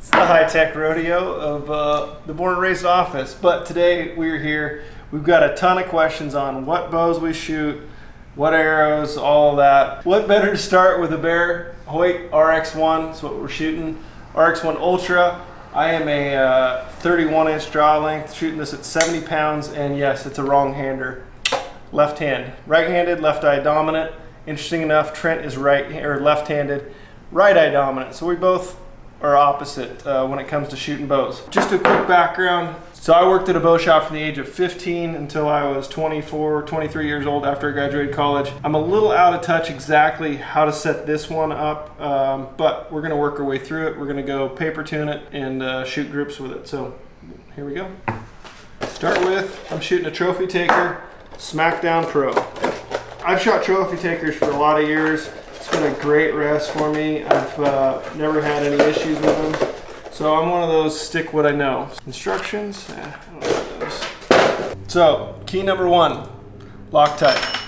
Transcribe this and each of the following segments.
It's the high-tech rodeo of the Born and Raised office. But today we're here. We've got a ton of questions on what bows we shoot, what arrows, all of that. What better to start with a bear? Hoyt RX-1 is what we're shooting. RX-1 Ultra. I am a 31-inch draw length, shooting this at 70 pounds, and yes, it's a wrong-hander. Left hand. Right-handed, left eye dominant. Interesting enough, Trent is left-handed, right eye dominant. So we both are opposite when it comes to shooting bows. Just a quick background. So I worked at a bow shop from the age of 15 until I was 24, 23 years old after I graduated college. I'm a little out of touch exactly how to set this one up, but we're gonna work our way through it. We're gonna go paper tune it and shoot groups with it. So here we go. Start with, I'm shooting a trophy taker, Smackdown Pro. I've shot trophy takers for a lot of years. It's been a great rest for me. I've never had any issues with them. So I'm one of those stick what I know. Instructions, I don't know about those. So key number one, Loctite.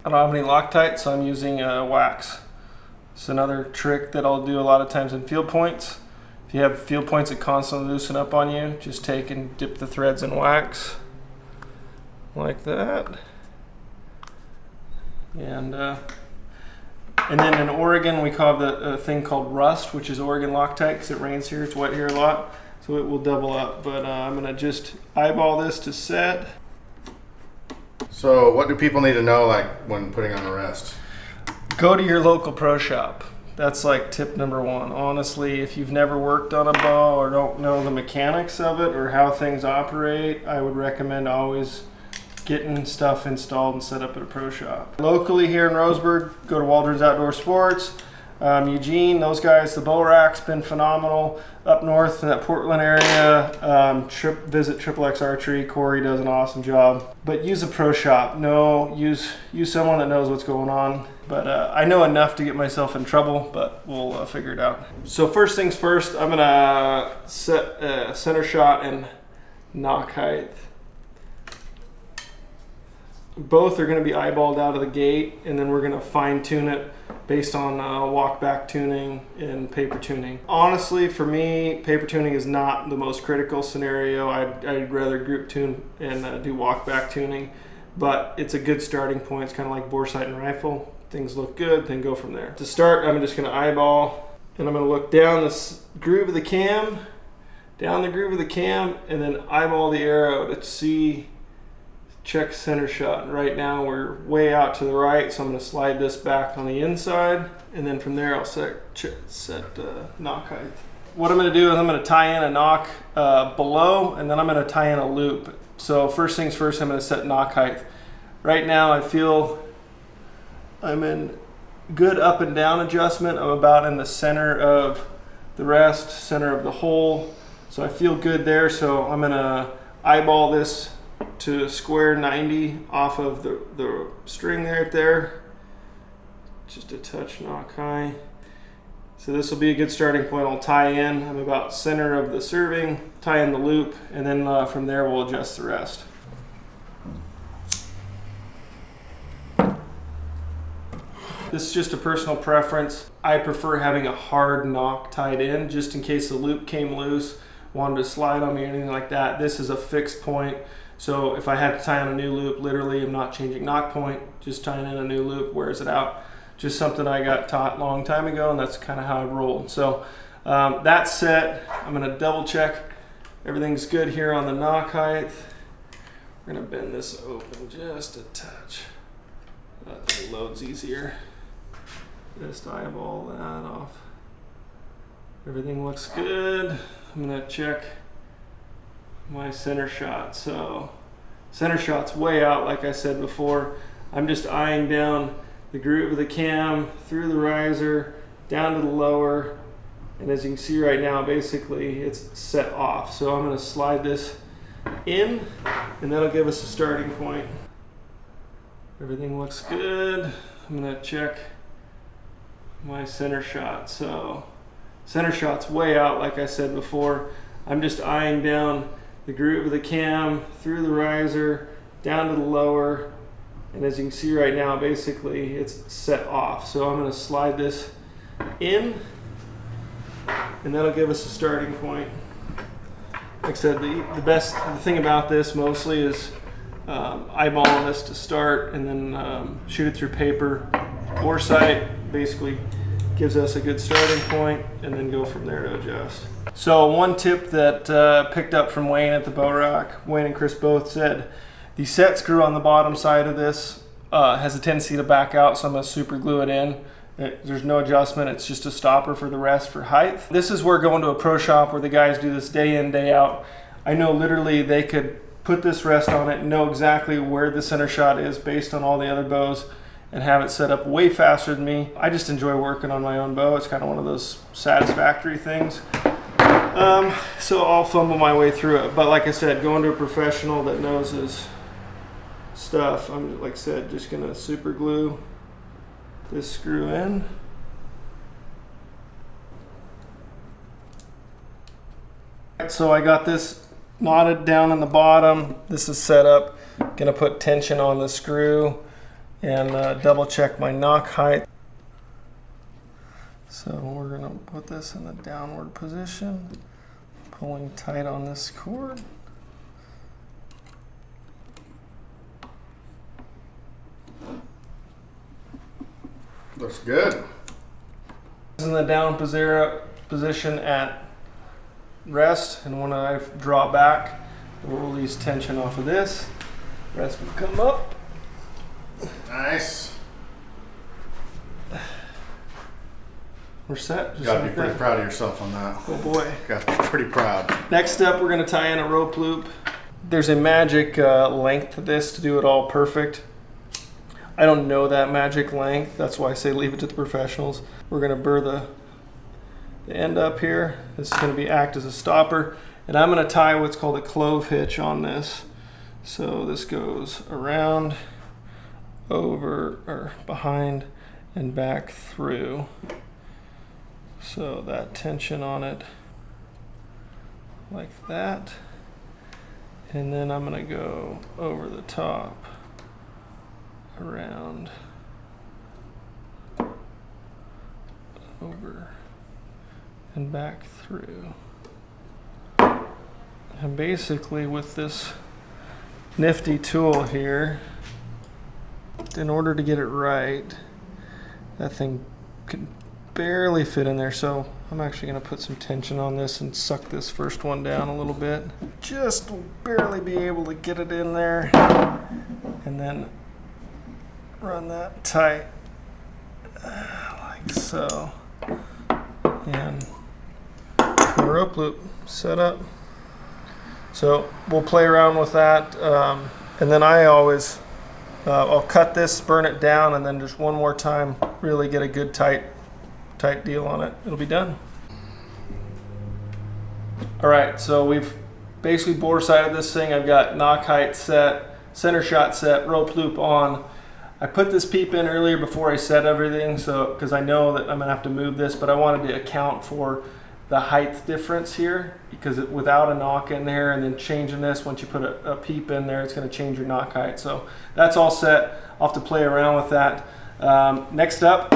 I don't have any Loctite, so I'm using wax. It's another trick that I'll do a lot of times in field points. If you have field points that constantly loosen up on you, just take and dip the threads in wax like that. And then in Oregon, we call the thing called rust, which is Oregon Loctite, because it rains here, it's wet here a lot, so it will double up. But I'm gonna just eyeball this to set. So what do people need to know, like, when putting on a rest? Go to your local pro shop. That's like tip number one. Honestly, if you've never worked on a bow or don't know the mechanics of it or how things operate, I would recommend always getting stuff installed and set up at a pro shop. Locally here in Roseburg, go to Waldron's Outdoor Sports. Eugene, those guys, the bow rack's been phenomenal. Up north in that Portland area, visit Triple X Archery. Corey does an awesome job. But use a pro shop. No, use someone that knows what's going on. But I know enough to get myself in trouble, but we'll figure it out. So first things first, I'm gonna set center shot and nock height. Both are going to be eyeballed out of the gate, and then we're going to fine tune it based on walk back tuning and paper tuning. Honestly, for me, paper tuning is not the most critical scenario. I'd rather group tune and do walk back tuning, but it's a good starting point. It's kind of like bore sight and rifle. Things look good, then go from there. To start, I'm just going to eyeball, and I'm going to look down this groove of the cam, and then eyeball the arrow to see. Check center shot. Right now we're way out to the right, so I'm going to slide this back on the inside, and then from there I'll set nock height. What I'm going to do is I'm going to tie in a nock below, and then I'm going to tie in a loop. So first things first, I'm going to set nock height. Right now I feel I'm in good up and down adjustment. I'm about in the center of the rest, center of the hole, so I feel good there. So I'm going to eyeball this to square 90 off of the string right there, just a touch nock high. So this will be a good starting point. I'll tie in, I'm about center of the serving, tie in the loop, and then from there we'll adjust the rest. This is just a personal preference. I prefer having a hard nock tied in, just in case the loop came loose, wanted to slide on me or anything like that. This is a fixed point. So if I have to tie on a new loop, literally I'm not changing nock point, just tying in a new loop, wears it out. Just something I got taught a long time ago, and that's kind of how I roll. So that's set. I'm gonna double check everything's good here on the nock height. We're gonna bend this open just a touch. That thing loads easier. Just eyeball that off. Everything looks good. I'm gonna check my center shot. So center shot's way out, like I said before. I'm just eyeing down the groove of the cam through the riser down to the lower, and as you can see right now, basically it's set off. So I'm going to slide this in, and that'll give us a starting point. Everything looks good. I'm going to check my center shot. So center shot's way out, like I said before. I'm just eyeing down the groove of the cam through the riser down to the lower, and as you can see right now, basically it's set off. So I'm going to slide this in, and that'll give us a starting point. Like I said, the thing about this mostly is eyeballing this to start, and then shoot it through paper. Bore sight basically gives us a good starting point, and then go from there to adjust. So one tip that picked up from Wayne at the Bow Rock, Wayne and Chris both said, the set screw on the bottom side of this has a tendency to back out, so I'm going to super glue it in. There's no adjustment, it's just a stopper for the rest for height. This is where going to a pro shop where the guys do this day in, day out. I know literally they could put this rest on it and know exactly where the center shot is based on all the other bows and have it set up way faster than me. I just enjoy working on my own bow. It's kind of one of those satisfactory things. So I'll fumble my way through it. But like I said, going to a professional that knows his stuff, I'm, like I said, just gonna super glue this screw in. So I got this knotted down in the bottom. This is set up. Gonna put tension on the screw and double check my nock height. So we're gonna put this in the downward position, pulling tight on this cord. Looks good. In the down position at rest, and when I draw back, we'll release tension off of this. Rest will come up. Nice. We're set. You gotta be pretty proud of yourself on that. Oh boy. Gotta be pretty proud. Next up, we're gonna tie in a rope loop. There's a magic length to this to do it all perfect. I don't know that magic length. That's why I say leave it to the professionals. We're gonna burr the end up here. This is gonna act as a stopper. And I'm gonna tie what's called a clove hitch on this. So this goes around, over, or behind, and back through. So that tension on it, like that. And then I'm gonna go over the top, around, over, and back through. And basically with this nifty tool here, in order to get it right, that thing can barely fit in there, so I'm actually going to put some tension on this and suck this first one down a little bit. Just barely be able to get it in there, and then run that tight like so. And the rope loop set up. So we'll play around with that, and then I always I'll cut this, burn it down, and then just one more time really get a good tight deal on it. It'll be done. All right, so we've basically bore sided this thing. I've got nock height set, center shot set, rope loop on. I put this peep in earlier before I set everything, so because I know that I'm gonna have to move this, but I wanted to account for the height difference here, because without a nock in there and then changing this, once you put a peep in there, it's going to change your nock height. So that's all set. I'll have to play around with that. Next up,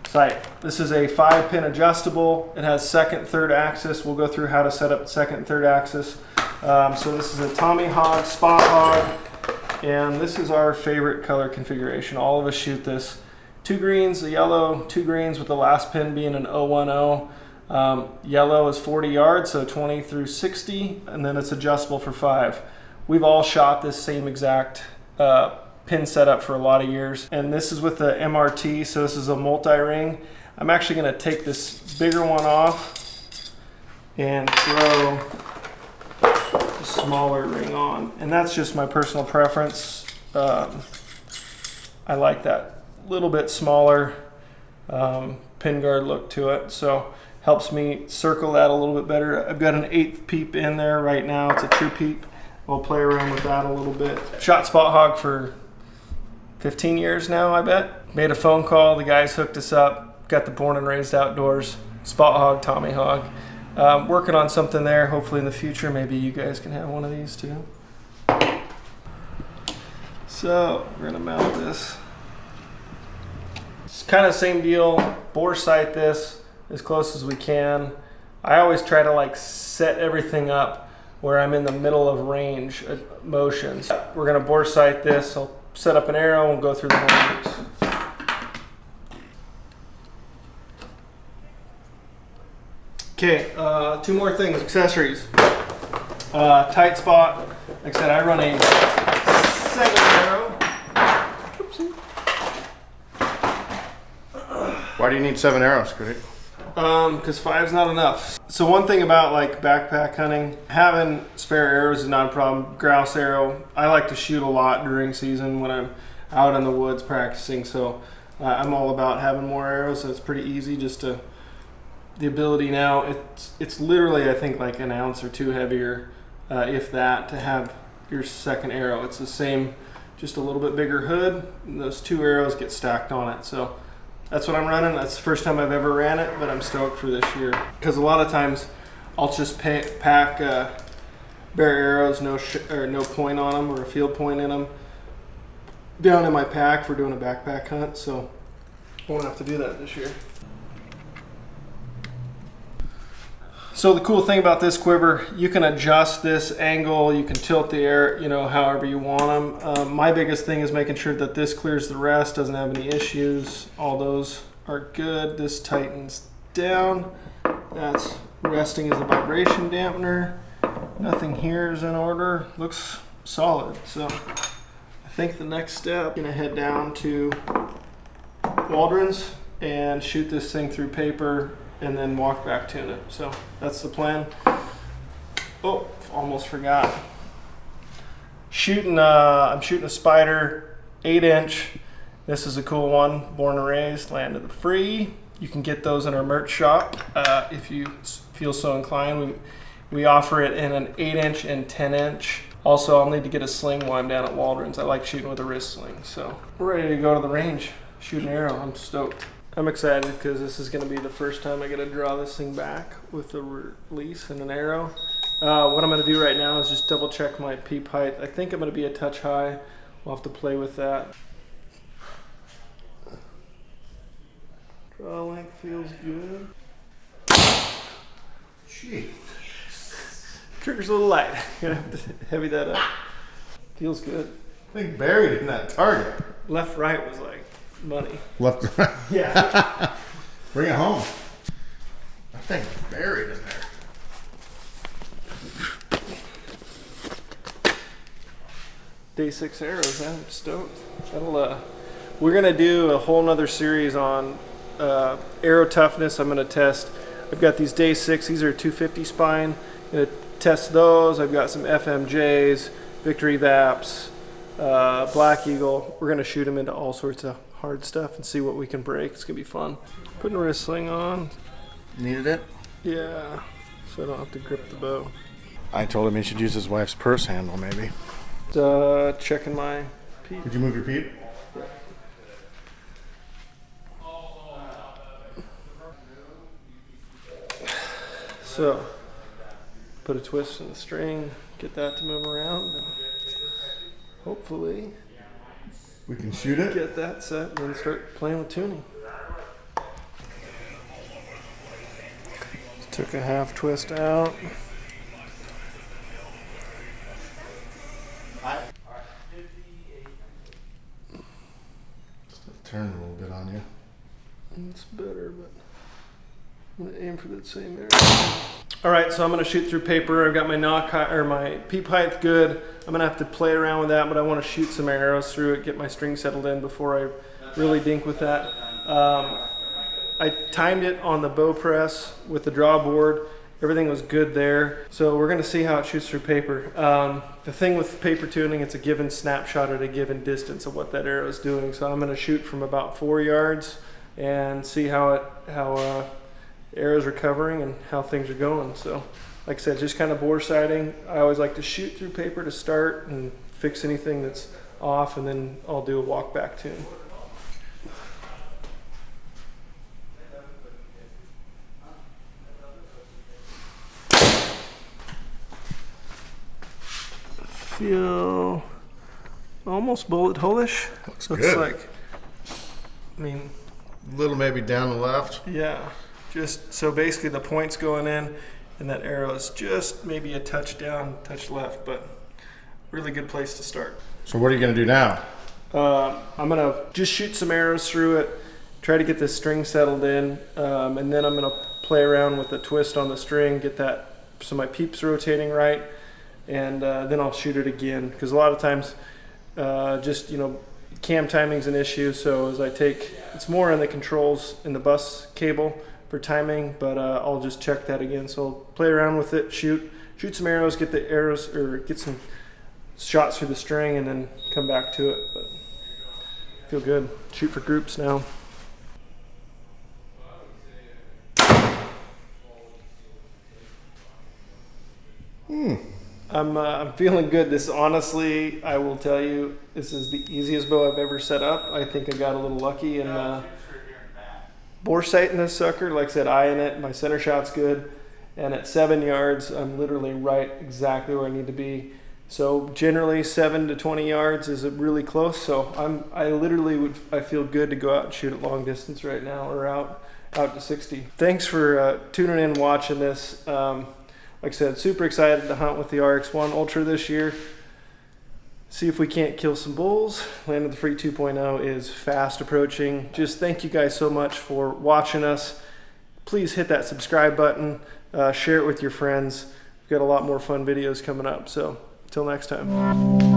sight. This is a 5-pin adjustable. It has second, third axis. We'll go through how to set up second and third axis. So this is a Tommy Hog, Spot Hog, and this is our favorite color configuration. All of us shoot this. 2 greens, a yellow, 2 greens with the last pin being an 010. Yellow is 40 yards, so 20 through 60, and then it's adjustable for 5. We've all shot this same exact pin setup for a lot of years, and this is with the MRT, so this is a multi-ring. I'm actually going to take this bigger one off and throw the smaller ring on, and that's just my personal preference. I like that little bit smaller pin guard look to it, so helps me circle that a little bit better. I've got an 8th peep in there right now. It's a true peep. We'll play around with that a little bit. Shot Spot Hog for 15 years now, I bet. Made a phone call, the guys hooked us up, got the born and raised outdoors, Spot Hog, Tommy Hog. Working on something there. Hopefully in the future maybe you guys can have one of these too. So we're gonna mount this. It's kind of same deal bore sight this as close as we can. I always try to like set everything up where I'm in the middle of range motions. We're gonna bore sight this. I'll set up an arrow and we'll go through the whole mix. Okay, 2 more things, accessories. Tight spot. Like I said, I run a 7 arrow. Oopsie. Why do you need 7 arrows, Kody? Because 5's not enough. So one thing about like backpack hunting, having spare arrows is not a problem. Grouse arrow, I like to shoot a lot during season when I'm out in the woods practicing. So I'm all about having more arrows. So it's pretty easy just to, the ability now, it's literally I think like an ounce or 2 heavier, if that, to have your second arrow. It's the same, just a little bit bigger hood. And those 2 arrows get stacked on it. So that's what I'm running. That's the first time I've ever ran it, but I'm stoked for this year. Because a lot of times I'll just pack bare arrows, no point on them or a field point in them, down in my pack for doing a backpack hunt. So I won't have to do that this year. So the cool thing about this quiver, you can adjust this angle, you can tilt the air, you know, however you want them. My biggest thing is making sure that this clears the rest, doesn't have any issues. All those are good. This tightens down. That's resting as a vibration dampener. Nothing here is in order. Looks solid. So I think the next step, I'm gonna head down to Waldron's and shoot this thing through paper and then walk back to it. So that's the plan. Oh, almost forgot. I'm shooting a Spider 8-inch. This is a cool one, born and raised, landed free. You can get those in our merch shop if you feel so inclined. We offer it in an 8-inch and 10-inch. Also, I'll need to get a sling while I'm down at Waldron's. I like shooting with a wrist sling. So we're ready to go to the range, shoot an arrow. I'm stoked. I'm excited because this is going to be the first time I get to draw this thing back with a release and an arrow. What I'm going to do right now is just double check my peep height. I think I'm going to be a touch high. We'll have to play with that. Draw length feels good. Gee. Trigger's a little light. Gonna have to heavy that up. Feels good. I think buried in that target. Left right was like money. Left, right. Yeah. Bring it home. That thing's buried in there. Day 6 arrows, man. I'm stoked. That'll, we're gonna do a whole nother series on arrow toughness. I'm gonna test. I've got these day 6. These are 250 spine. I'm gonna test those. I've got some FMJs, Victory Vaps, Black Eagle. We're gonna shoot them into all sorts of hard stuff and see what we can break. It's gonna be fun. Putting a wrist sling on. Needed it? Yeah, so I don't have to grip the bow. I told him he should use his wife's purse handle, maybe. Checking my peep. Did you move your peep? So, put a twist in the string, get that to move around, and hopefully We can shoot it? get that set and then start playing with tuning. Took a half twist out. Turn a little bit on you. It's better, but I'm gonna aim for that same area. All right, so I'm gonna shoot through paper. I've got my nock or my peep height good. I'm gonna have to play around with that, but I want to shoot some arrows through it, get my string settled in before I really dink with that. I timed it on the bow press with the draw board. Everything was good there. So we're gonna see how it shoots through paper. The thing with paper tuning, it's a given snapshot at a given distance of what that arrow is doing. So I'm gonna shoot from about 4 yards and see how arrows are covering and how things are going. So like I said, just kind of bore sighting. I always like to shoot through paper to start and fix anything that's off, and then I'll do a walk back tune. Feel almost bullet hole-ish. Looks So good. it's like, I mean, A little maybe down the left. Yeah, just so basically the point's going in and that arrow is just maybe a touch down, touch left, but really good place to start. So what are you going to do now? I'm going to just shoot some arrows through it, try to get the string settled in, and then I'm going to play around with the twist on the string, get that so my peep's rotating right, and then I'll shoot it again, because a lot of times just, you know, cam timing's an issue. So as I take, it's more in the controls in the bus cable for timing, but I'll just check that again. So I'll play around with it, shoot some arrows, get the arrows, or get some shots through the string, and then come back to it. But feel good. Shoot for groups now. I'm feeling good. This, honestly, I will tell you, this is the easiest bow I've ever set up. I think I got a little lucky in bore sight in this sucker. Like I said, eye in it. My center shot's good, and at 7 yards, I'm literally right exactly where I need to be. So generally, 7 to 20 yards is really close. So I feel good to go out and shoot at long distance right now, or out to 60. Thanks for tuning in and watching this. Like I said, super excited to hunt with the RX-1 Ultra this year. See if we can't kill some bulls. Land of the Freak 2.0 is fast approaching. Just thank you guys so much for watching us. Please hit that subscribe button. Share it with your friends. We've got a lot more fun videos coming up. So until next time.